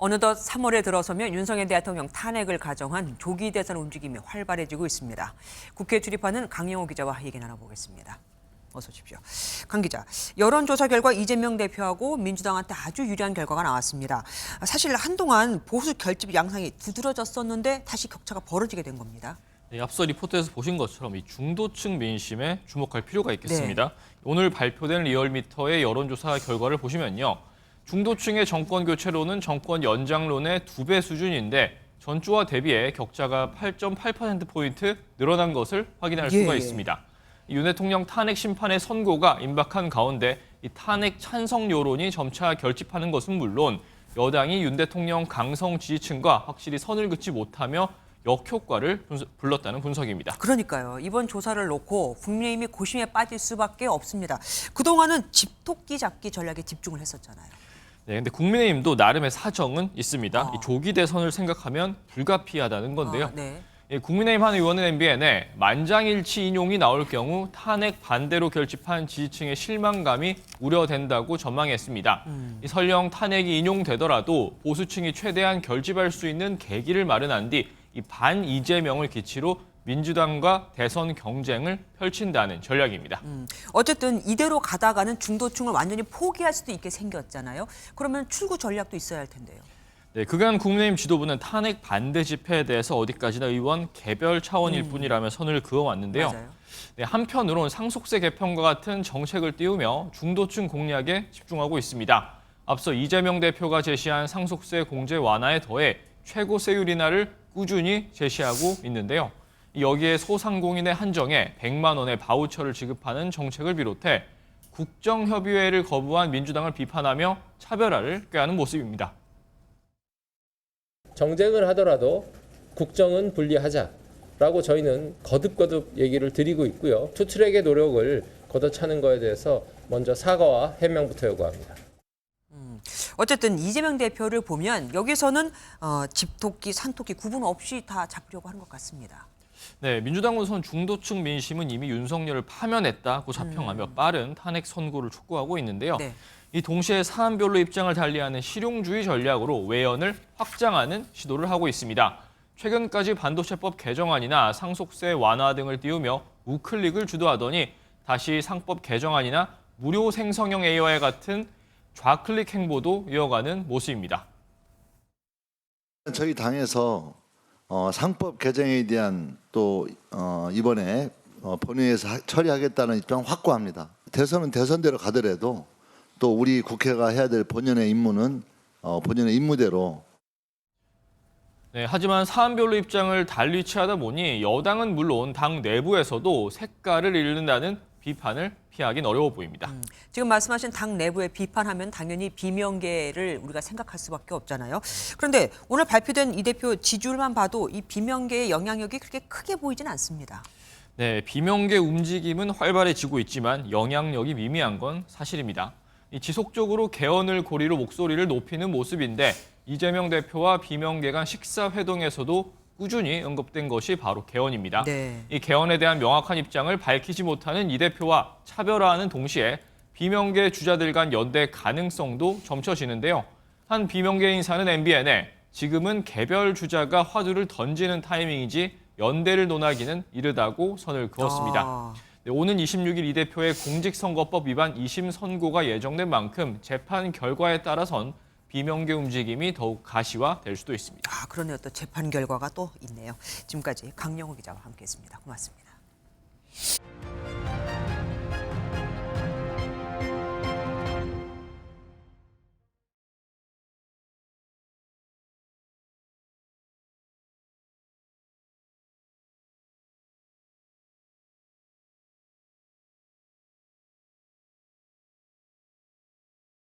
어느덧 3월에 들어서면 윤석열 대통령 탄핵을 가정한 조기 대선 움직임이 활발해지고 있습니다. 국회에 출입하는 강영호 기자와 얘기 나눠보겠습니다. 어서 오십시오. 강 기자, 여론조사 결과 이재명 대표하고 민주당한테 아주 유리한 결과가 나왔습니다. 사실 한동안 보수 결집 양상이 두드러졌었는데 다시 격차가 벌어지게 된 겁니다. 네, 앞서 리포트에서 보신 것처럼 이 중도층 민심에 주목할 필요가 있겠습니다. 네. 오늘 발표된 리얼미터의 여론조사 결과를 보시면요. 중도층의 정권 교체론은 정권 연장론의 2배 수준인데 전주와 대비해 격차가 8.8%포인트 늘어난 것을 확인할 수가 있습니다. 윤 대통령 탄핵 심판의 선고가 임박한 가운데 이 탄핵 찬성 여론이 점차 결집하는 것은 물론 여당이 윤 대통령 강성 지지층과 확실히 선을 긋지 못하며 역효과를 불렀다는 분석입니다. 그러니까요. 이번 조사를 놓고 국민의힘이 고심에 빠질 수밖에 없습니다. 그동안은 집토끼 잡기 전략에 집중을 했었잖아요. 네, 근데 국민의힘도 나름의 사정은 있습니다. 이 조기 대선을 생각하면 불가피하다는 건데요. 네. 국민의힘 한 의원은 MBN에 만장일치 인용이 나올 경우 탄핵 반대로 결집한 지지층의 실망감이 우려된다고 전망했습니다. 설령 탄핵이 인용되더라도 보수층이 최대한 결집할 수 있는 계기를 마련한 뒤 이 반 이재명을 기치로 민주당과 대선 경쟁을 펼친다는 전략입니다. 어쨌든 이대로 가다가는 중도층을 완전히 포기할 수도 있게 생겼잖아요. 그러면 출구 전략도 있어야 할 텐데요. 네, 그간 국민의힘 지도부는 탄핵 반대 집회에 대해서 어디까지나 의원 개별 차원일 뿐이라며 선을 그어왔는데요. 맞아요. 네, 한편으론 상속세 개편과 같은 정책을 띄우며 중도층 공략에 집중하고 있습니다. 앞서 이재명 대표가 제시한 상속세 공제 완화에 더해 최고세율 인하를 꾸준히 제시하고 있는데요. 여기에 소상공인의 한정에 100만 원의 바우처를 지급하는 정책을 비롯해 국정협의회를 거부한 민주당을 비판하며 차별화를 꾀하는 모습입니다. 정쟁을 하더라도 국정은 분리하자라고 저희는 거듭거듭 얘기를 드리고 있고요. 투트랙의 노력을 걷어차는 거에 대해서 먼저 사과와 해명부터 요구합니다. 어쨌든 이재명 대표를 보면 여기서는 집토끼, 산토끼 구분 없이 다 잡으려고 하는 것 같습니다. 네, 민주당 우선 중도층 민심은 이미 윤석열을 파면했다고 자평하며 빠른 탄핵 선고를 촉구하고 있는데요. 네. 이 동시에 사안별로 입장을 달리하는 실용주의 전략으로 외연을 확장하는 시도를 하고 있습니다. 최근까지 반도체법 개정안이나 상속세 완화 등을 띄우며 우클릭을 주도하더니 다시 상법 개정안이나 무료 생성형 AI와 같은 좌클릭 행보도 이어가는 모습입니다. 저희 당에서 상법 개정에 대한 또 이번에 본회의에서 처리하겠다는 입장 확고합니다. 대선은 대선대로 가더라도 또 우리 국회가 해야 될 본연의 임무는 본연의 임무대로. 네, 하지만 사안별로 입장을 달리 취하다 보니 여당은 물론 당 내부에서도 색깔을 잃는다는 비판을 피하긴 어려워 보입니다. 지금 말씀하신 당 내부의 비판하면 당연히 비명계를 우리가 생각할 수밖에 없잖아요. 그런데 오늘 발표된 이 대표 지지율만 봐도 이 비명계의 영향력이 그렇게 크게 보이진 않습니다. 네, 비명계 움직임은 활발해지고 있지만 영향력이 미미한 건 사실입니다. 지속적으로 개헌을 고리로 목소리를 높이는 모습인데 이재명 대표와 비명계 간 식사회동에서도 꾸준히 언급된 것이 바로 개헌입니다. 네. 이 개헌에 대한 명확한 입장을 밝히지 못하는 이 대표와 차별화하는 동시에 비명계 주자들 간 연대 가능성도 점쳐지는데요. 한 비명계 인사는 MBN에 지금은 개별 주자가 화두를 던지는 타이밍이지 연대를 논하기는 이르다고 선을 그었습니다. 네, 오는 26일 이 대표의 공직선거법 위반 2심 선고가 예정된 만큼 재판 결과에 따라선 비명계 움직임이 더욱 가시화될 수도 있습니다. 그러네요. 또 재판 결과가 또 있네요. 지금까지 강영호 기자와 함께했습니다. 고맙습니다.